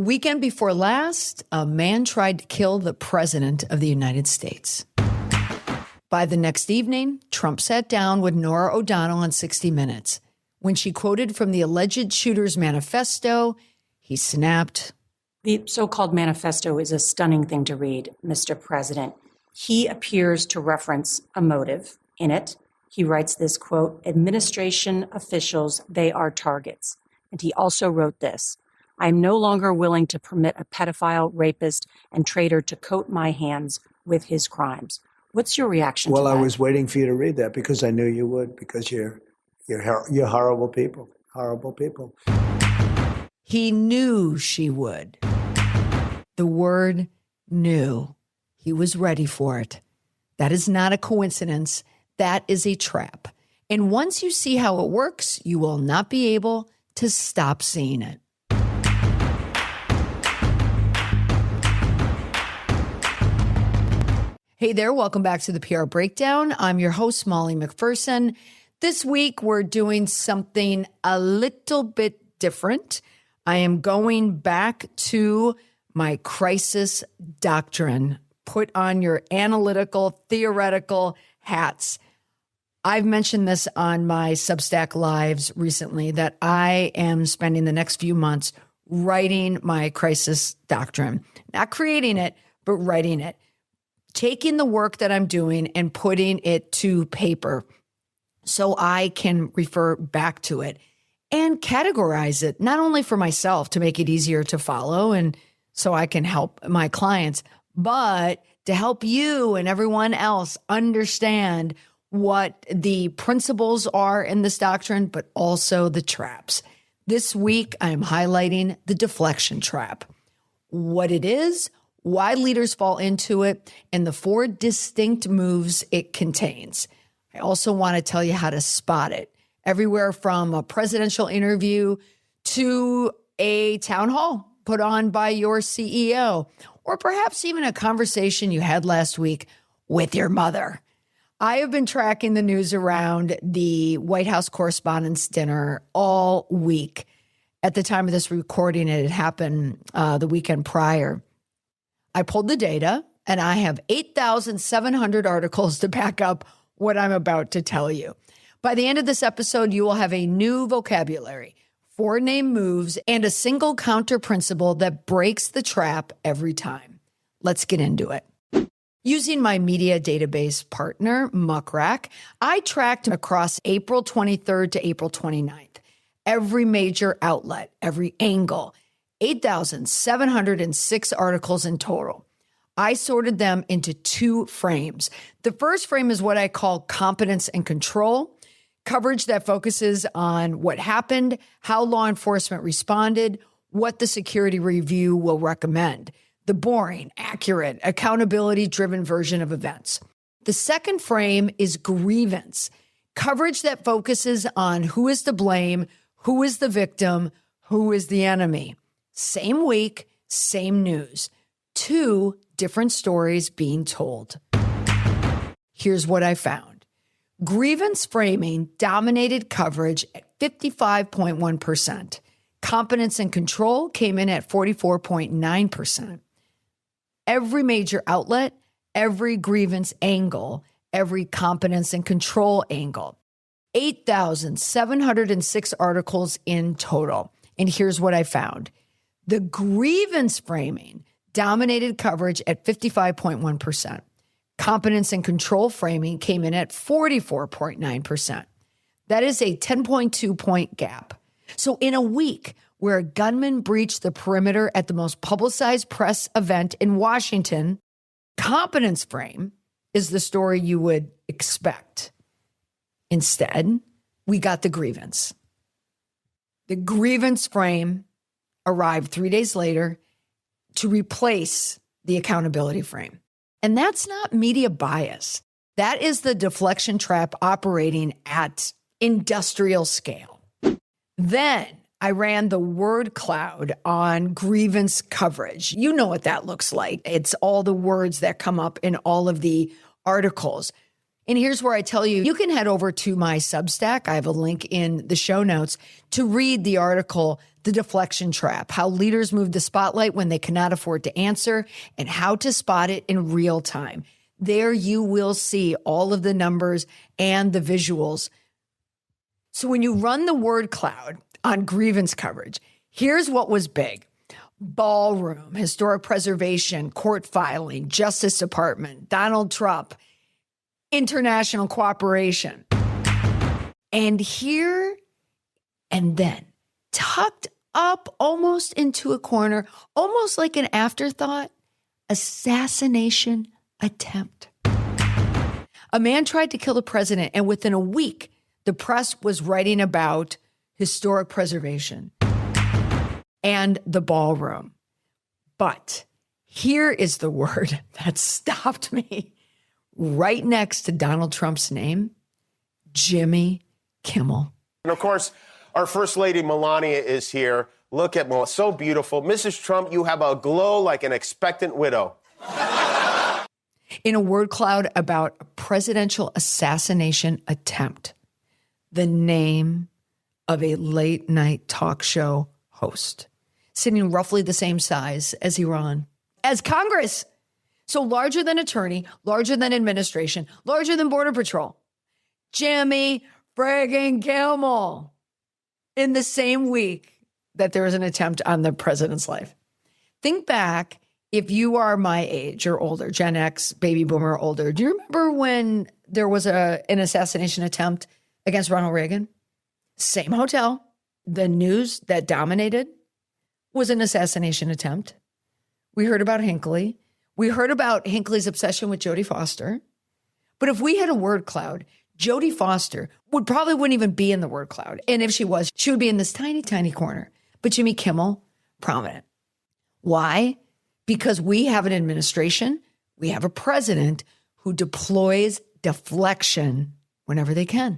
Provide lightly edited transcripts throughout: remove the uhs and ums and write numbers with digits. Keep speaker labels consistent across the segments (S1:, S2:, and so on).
S1: weekend before last, a man tried to kill the president of the United States. By the next evening, Trump sat down with Norah O'Donnell on 60 Minutes. When she quoted from the alleged shooter's manifesto, he snapped.
S2: The so-called manifesto is a stunning thing to read, Mr. President. He appears to reference a motive in it. He writes this, quote, administration officials, they are targets. And he also wrote this, I am no longer willing to permit a pedophile, rapist, and traitor to coat my hands with his crimes. What's your reaction to that?
S3: Well, I was waiting for you to read that because I knew you would, because you're horrible people, horrible people.
S1: He knew she would. The word knew. He was ready for it. That is not a coincidence. That is a trap. And once you see how it works, you will not be able to stop seeing it. Hey there, welcome back to the PR Breakdown. I'm your host, Molly McPherson. This week, we're doing something a little bit different. I am going back to my Crisis Doctrine. Put on your analytical, theoretical hats. I've mentioned this on my Substack Lives recently that I am spending the next few months writing my Crisis Doctrine. Not creating it, but writing it. Taking the work that I'm doing and putting it to paper so I can refer back to it and categorize it, not only for myself to make it easier to follow and so I can help my clients, but to help you and everyone else understand what the principles are in this doctrine, but also the traps. This week, I'm highlighting the deflection trap, what it is, why leaders fall into it, and the 4 distinct moves it contains. I also want to tell you how to spot it, everywhere from a presidential interview to a town hall put on by your CEO, or perhaps even a conversation you had last week with your mother. I have been tracking the news around the White House Correspondents Dinner all week. At the time of this recording, it had happened the weekend prior. I pulled the data, and I have 8,700 articles to back up what I'm about to tell you. By the end of this episode, you will have a new vocabulary, 4 name moves, and a single counter principle that breaks the trap every time. Let's get into it. Using my media database partner, Muckrack, I tracked across April 23rd to April 29th, every major outlet, every angle, 8,706 articles in total. I sorted them into 2 frames. The first frame is what I call competence and control, coverage that focuses on what happened, how law enforcement responded, what the security review will recommend, the boring, accurate, accountability-driven version of events. The second frame is grievance, coverage that focuses on who is to blame, who is the victim, who is the enemy. Same week, same news. 2 different stories being told. Here's what I found. Grievance framing dominated coverage at 55.1%. Competence and control came in at 44.9%. Every major outlet, every grievance angle, every competence and control angle. 8,706 articles in total. And here's what I found. The grievance framing dominated coverage at 55.1%. Competence and control framing came in at 44.9%. That is a 10.2 point gap. So in a week where a gunman breached the perimeter at the most publicized press event in Washington, competence frame is the story you would expect. Instead, we got the grievance. The grievance frame arrived 3 days later to replace the accountability frame. And that's not media bias. That is the deflection trap operating at industrial scale. Then I ran the word cloud on grievance coverage. You know what that looks like. It's all the words that come up in all of the articles. And here's where I tell you, you can head over to my Substack. I have a link in the show notes to read the article The Deflection Trap, how leaders move the spotlight when they cannot afford to answer, and how to spot it in real time. There you will see all of the numbers and the visuals. So when you run the word cloud on grievance coverage, here's what was big. Ballroom, historic preservation, court filing, Justice Department, Donald Trump, international cooperation. And here and then, tucked up almost into a corner, almost like an afterthought, assassination attempt. A man tried to kill the president, and within a week, the press was writing about historic preservation and the ballroom. But here is the word that stopped me. Right next to Donald Trump's name, Jimmy Kimmel.
S4: And of course, our First Lady Melania is here. Look at Melania, so beautiful. Mrs. Trump, you have a glow like an expectant widow.
S1: In a word cloud about a presidential assassination attempt, the name of a late night talk show host, sitting roughly the same size as Iran, as Congress. So larger than attorney, larger than administration, larger than Border Patrol. Jimmy friggin' Kimmel. In the same week that there was an attempt on the president's life. Think back, if you are my age or older, Gen X, baby boomer or older, do you remember when there was an assassination attempt against Ronald Reagan? Same hotel. The news that dominated was an assassination attempt. We heard about Hinckley. We heard about Hinckley's obsession with Jodie Foster. But if we had a word cloud, Jodie Foster wouldn't even be in the word cloud. And if she was, she would be in this tiny, tiny corner. But Jimmy Kimmel, prominent. Why? Because we have an administration, we have a president who deploys deflection whenever they can.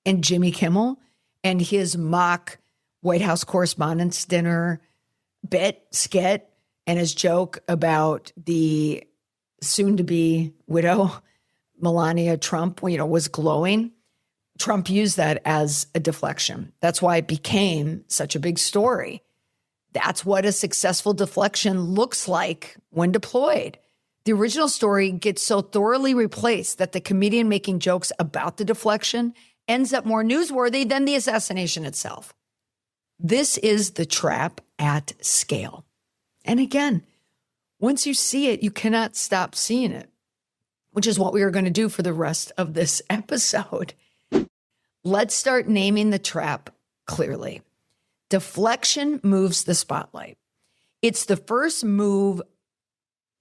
S1: And Jimmy Kimmel and his mock White House Correspondents Dinner skit, and his joke about the soon-to-be widow, Melania Trump, was glowing. Trump used that as a deflection. That's why it became such a big story. That's what a successful deflection looks like when deployed. The original story gets so thoroughly replaced that the comedian making jokes about the deflection ends up more newsworthy than the assassination itself. This is the trap at scale. And again, once you see it, you cannot stop seeing it, which is what we are going to do for the rest of this episode. Let's start naming the trap clearly. Deflection moves the spotlight. It's the first move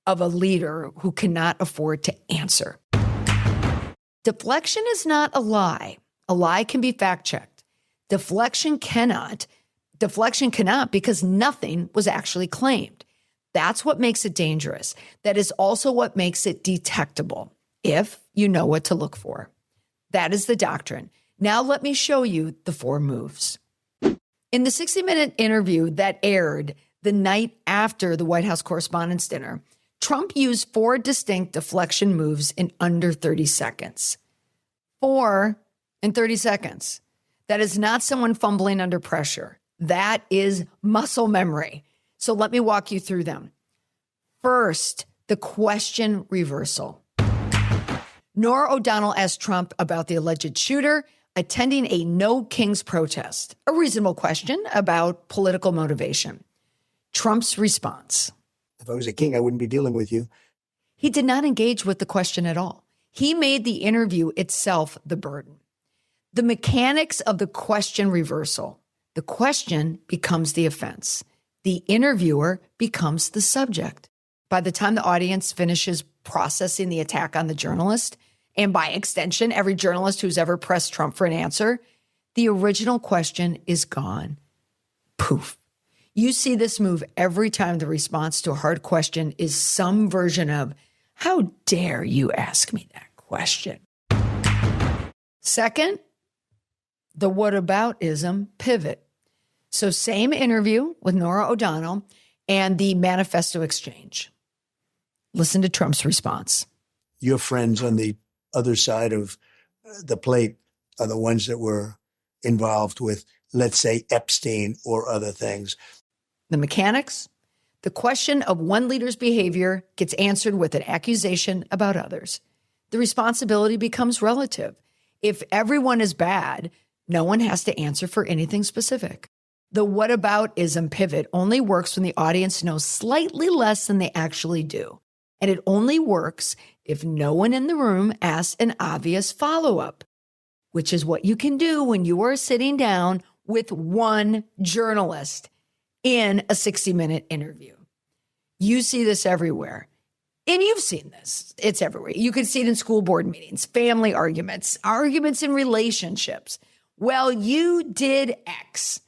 S1: of a leader who cannot afford to answer. Deflection is not a lie. A lie can be fact-checked. Deflection cannot because nothing was actually claimed. That's what makes it dangerous. That is also what makes it detectable, if you know what to look for. That is the doctrine. Now let me show you the 4 moves. In the 60-minute interview that aired the night after the White House Correspondents Dinner, Trump used 4 distinct deflection moves in under 30 seconds. 4 in 30 seconds. That is not someone fumbling under pressure. That is muscle memory. So let me walk you through them. First, the question reversal. Norah O'Donnell asked Trump about the alleged shooter attending a No Kings protest, a reasonable question about political motivation. Trump's response.
S3: If I was a king, I wouldn't be dealing with you.
S1: He did not engage with the question at all. He made the interview itself the burden. The mechanics of the question reversal. The question becomes the offense. The interviewer becomes the subject. By the time the audience finishes processing the attack on the journalist, and by extension, every journalist who's ever pressed Trump for an answer, the original question is gone. Poof. You see this move every time the response to a hard question is some version of, how dare you ask me that question? Second, the whataboutism pivot. So same interview with Norah O'Donnell and the manifesto exchange. Listen to Trump's response.
S3: Your friends on the other side of the plate are the ones that were involved with, let's say, Epstein or other things.
S1: The mechanics, the question of one leader's behavior gets answered with an accusation about others. The responsibility becomes relative. If everyone is bad, no one has to answer for anything specific. The whataboutism pivot only works when the audience knows slightly less than they actually do. And it only works if no one in the room asks an obvious follow-up, which is what you can do when you are sitting down with one journalist in a 60-minute interview. You see this everywhere. And you've seen this. It's everywhere. You can see it in school board meetings, family arguments, arguments in relationships. Well, you did X.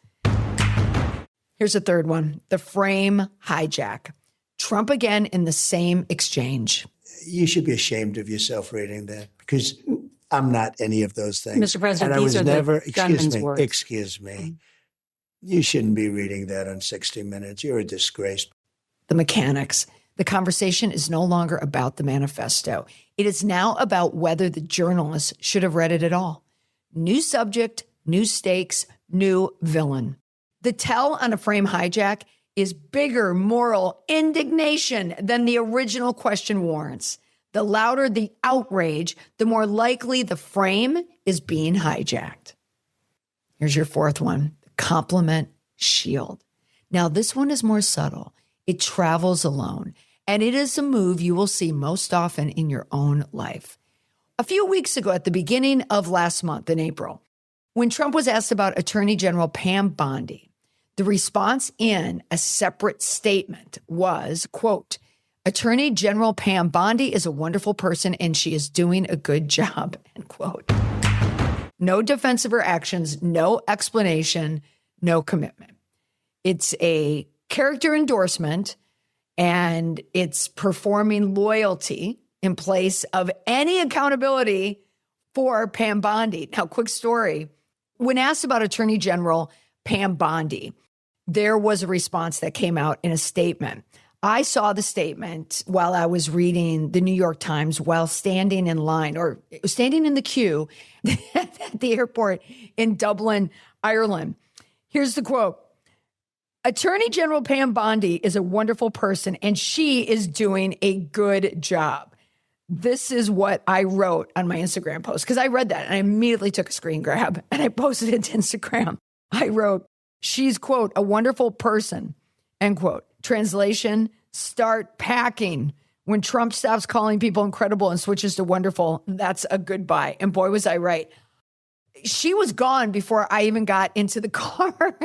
S1: Here's a third one, the frame hijack. Trump again in the same exchange.
S3: You should be ashamed of yourself reading that, because I'm not any of those things.
S2: Mr. President,
S3: and I
S2: these
S3: was
S2: are
S3: never,
S2: the gunman's words.
S3: Excuse me. You shouldn't be reading that on 60 Minutes. You're a disgrace.
S1: The mechanics. The conversation is no longer about the manifesto. It is now about whether the journalists should have read it at all. New subject, new stakes, new villain. The tell on a frame hijack is bigger moral indignation than the original question warrants. The louder the outrage, the more likely the frame is being hijacked. Here's your fourth one, the compliment shield. Now, this one is more subtle. It travels alone, and it is a move you will see most often in your own life. A few weeks ago, at the beginning of last month in April, when Trump was asked about Attorney General Pam Bondi, the response in a separate statement was, quote, Attorney General Pam Bondi is a wonderful person and she is doing a good job, end quote. No defense of her actions, no explanation, no commitment. It's a character endorsement and it's performing loyalty in place of any accountability for Pam Bondi. Now, quick story. When asked about Attorney General Pam Bondi, there was a response that came out in a statement. I saw the statement while I was reading the New York Times while standing in line or standing in the queue at the airport in Dublin, Ireland. Here's the quote. Attorney General Pam Bondi is a wonderful person and she is doing a good job. This is what I wrote on my Instagram post because I read that and I immediately took a screen grab and I posted it to Instagram. I wrote, she's, quote, a wonderful person, end quote. Translation, start packing. When Trump stops calling people incredible and switches to wonderful, that's a goodbye. And boy, was I right. She was gone before I even got into the car.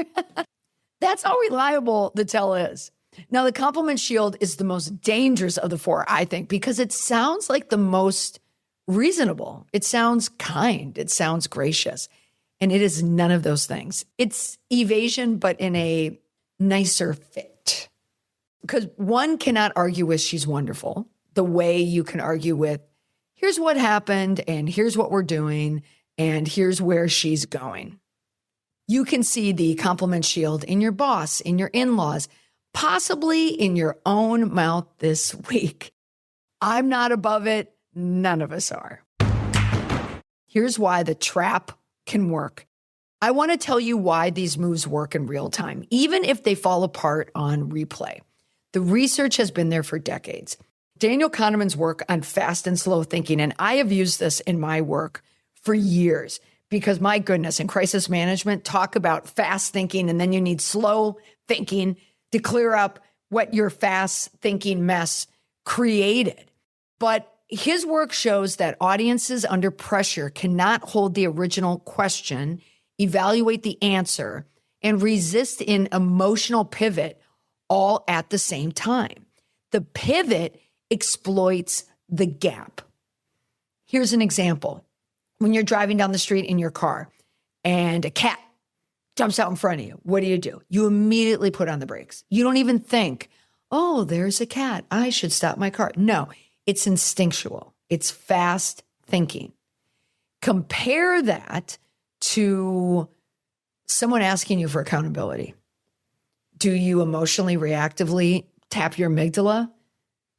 S1: That's how reliable the tell is. Now, the compliment shield is the most dangerous of the four, I think, because it sounds like the most reasonable. It sounds kind. It sounds gracious. And it is none of those things. It's evasion, but in a nicer fit. Because one cannot argue with she's wonderful the way you can argue with here's what happened and here's what we're doing and here's where she's going. You can see the compliment shield in your boss, in your in-laws, possibly in your own mouth this week. I'm not above it. None of us are. Here's why the trap can work. I want to tell you why these moves work in real time, even if they fall apart on replay. The research has been there for decades. Daniel Kahneman's work on fast and slow thinking, and I have used this in my work for years because, my goodness, in crisis management, talk about fast thinking, and then you need slow thinking to clear up what your fast thinking mess created. But his work shows that audiences under pressure cannot hold the original question, evaluate the answer, and resist an emotional pivot all at the same time. The pivot exploits the gap. Here's an example. When you're driving down the street in your car and a cat jumps out in front of you, what do? You immediately put on the brakes. You don't even think, oh, there's a cat. I should stop my car. No. It's instinctual. It's fast thinking. Compare that to someone asking you for accountability. Do you emotionally, reactively tap your amygdala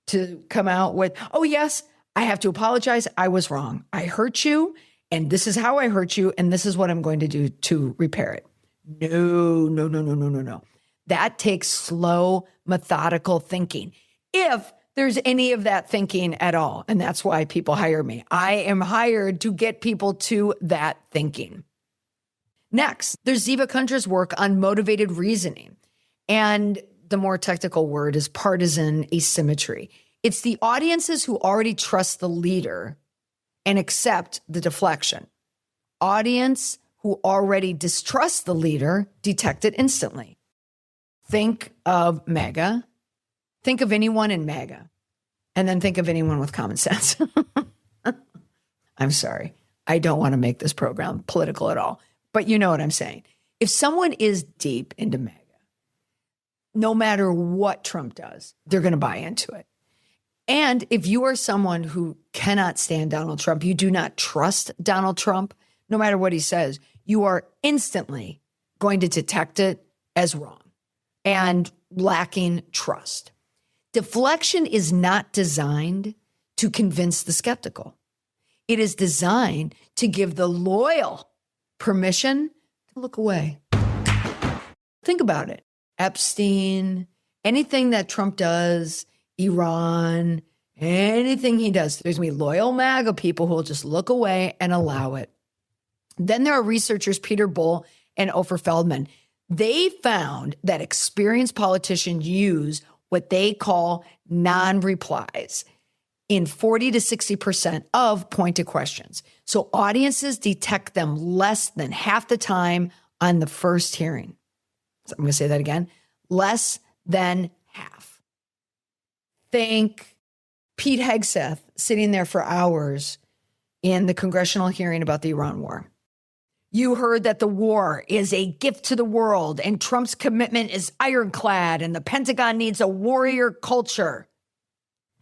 S1: to come out with, oh, yes, I have to apologize. I was wrong. I hurt you and this is how I hurt you, and this is what I'm going to do to repair it. No. That takes slow, methodical thinking. If there's any of that thinking at all, and that's why people hire me. I am hired to get people to that thinking. Next, there's Ziva Kundra's work on motivated reasoning. And the more technical word is partisan asymmetry. It's the audiences who already trust the leader and accept the deflection. Audience who already distrust the leader detect it instantly. Think of MAGA. Think of anyone in MAGA. And then think of anyone with common sense. I'm sorry. I don't want to make this program political at all. But you know what I'm saying. If someone is deep into MAGA, no matter what Trump does, they're going to buy into it. And if you are someone who cannot stand Donald Trump, you do not trust Donald Trump, no matter what he says, you are instantly going to detect it as wrong and lacking trust. Deflection is not designed to convince the skeptical. It is designed to give the loyal permission to look away. Think about it. Epstein, anything that Trump does, Iran, anything he does, there's going to be loyal MAGA people who will just look away and allow it. Then there are researchers, Peter Bull and Ofer Feldman. They found that experienced politicians use what they call non-replies in 40 to 60% of pointed questions. So audiences detect them less than half the time on the first hearing. So I'm going to say that again, less than half. Think Pete Hegseth sitting there for hours in the congressional hearing about the Iran war. You heard that the war is a gift to the world and Trump's commitment is ironclad and the Pentagon needs a warrior culture.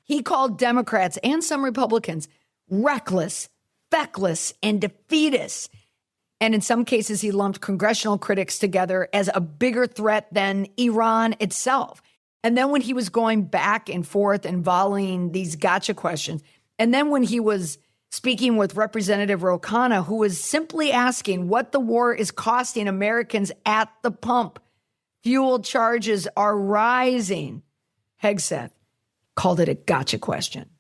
S1: He called Democrats and some Republicans reckless, feckless, and defeatist. And in some cases, he lumped congressional critics together as a bigger threat than Iran itself. And then when he was going back and forth and volleying these gotcha questions, and then when he was speaking with Representative Ro Khanna, who was simply asking what the war is costing Americans at the pump. Fuel charges are rising. Hegseth called it a gotcha question.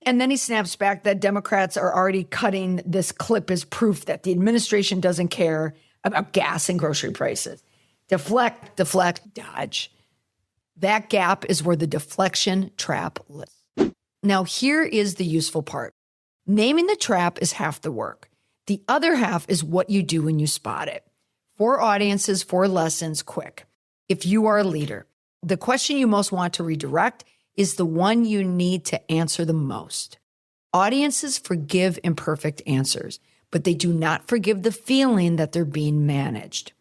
S1: And then he snaps back that Democrats are already cutting this clip as proof that the administration doesn't care about gas and grocery prices. Deflect, dodge. That gap is where the deflection trap lives. Now, here is the useful part. Naming the trap is half the work. The other half is what you do when you spot it. 4 audiences, 4 lessons, quick. If you are a leader, the question you most want to redirect is the one you need to answer the most. Audiences forgive imperfect answers, but they do not forgive the feeling that they're being managed.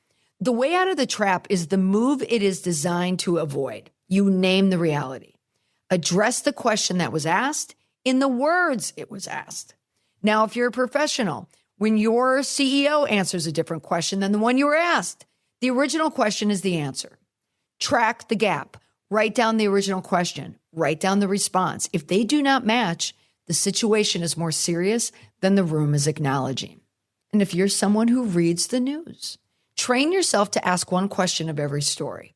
S1: The way out of the trap is the move it is designed to avoid. You name the reality. Address the question that was asked in the words it was asked. Now, if you're a professional, when your CEO answers a different question than the one you were asked, the original question is the answer. Track the gap. Write down the original question. Write down the response. If they do not match, the situation is more serious than the room is acknowledging. And if you're someone who reads the news, train yourself to ask one question of every story.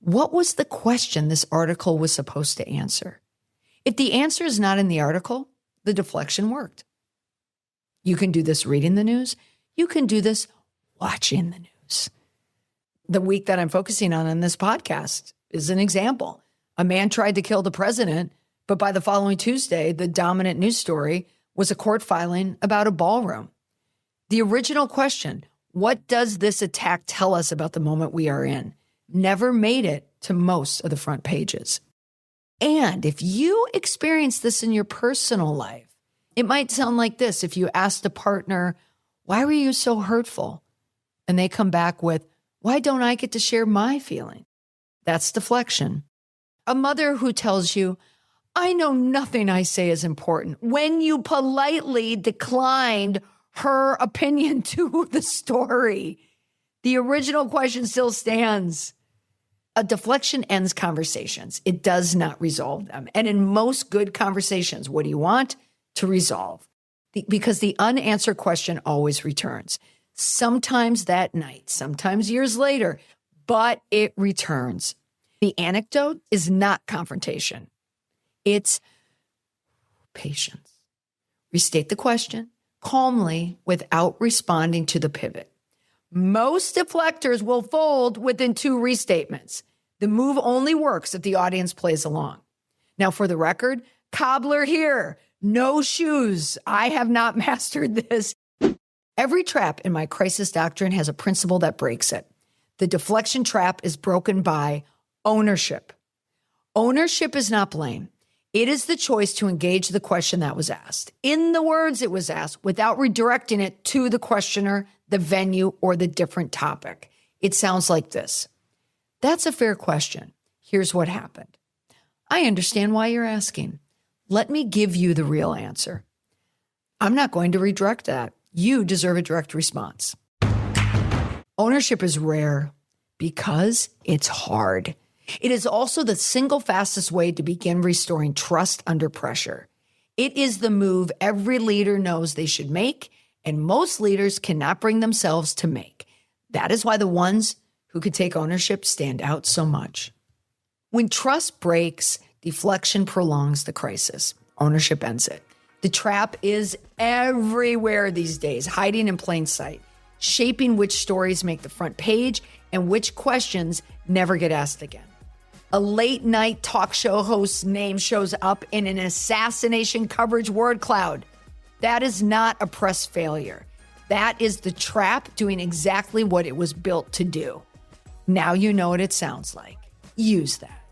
S1: What was the question this article was supposed to answer? If the answer is not in the article, the deflection worked. You can do this reading the news. You can do this watching the news. The week that I'm focusing on in this podcast is an example. A man tried to kill the president, but by the following Tuesday, the dominant news story was a court filing about a ballroom. The original question, what does this attack tell us about the moment we are in, never made it to most of the front pages. And if you experience this in your personal life, it might sound like this. If you asked a partner, why were you so hurtful? And they come back with, why don't I get to share my feeling? That's deflection. A mother who tells you, I know nothing I say is important, when you politely declined her opinion to the story. The original question still stands. A deflection ends conversations. It does not resolve them. And in most good conversations, what do you want? To resolve. because the unanswered question always returns. Sometimes that night, sometimes years later, but it returns. The anecdote is not confrontation. It's patience. Restate the question calmly without responding to the pivot. Most deflectors will fold within 2 restatements. The move only works if the audience plays along. Now, for the record, cobbler here, no shoes. I have not mastered this. Every trap in my Crisis Doctrine has a principle that breaks it. The deflection trap is broken by ownership. Ownership is not blame. It is the choice to engage the question that was asked, in the words it was asked, without redirecting it to the questioner, the venue, or the different topic. It sounds like this. That's a fair question. Here's what happened. I understand why you're asking. Let me give you the real answer. I'm not going to redirect that. You deserve a direct response. Ownership is rare because it's hard. It is also the single fastest way to begin restoring trust under pressure. It is the move every leader knows they should make, and most leaders cannot bring themselves to make. That is why the ones who could take ownership stand out so much. When trust breaks, deflection prolongs the crisis. Ownership ends it. The trap is everywhere these days, hiding in plain sight, shaping which stories make the front page and which questions never get asked again. A late night talk show host's name shows up in an assassination coverage word cloud. That is not a press failure. That is the trap doing exactly what it was built to do. Now you know what it sounds like. Use that.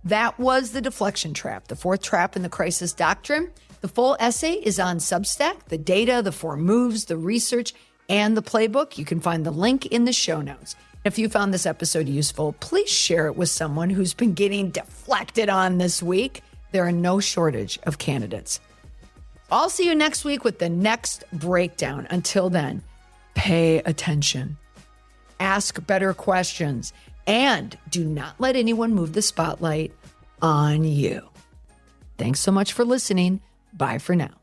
S1: That was the deflection trap, the 4th trap in the Crisis Doctrine. The full essay is on Substack, the data, the 4 moves, the research, and the playbook. You can find the link in the show notes. If you found this episode useful, please share it with someone who's been getting deflected on this week. There are no shortage of candidates. I'll see you next week with the next breakdown. Until then, pay attention, ask better questions, and do not let anyone move the spotlight on you. Thanks so much for listening. Bye for now.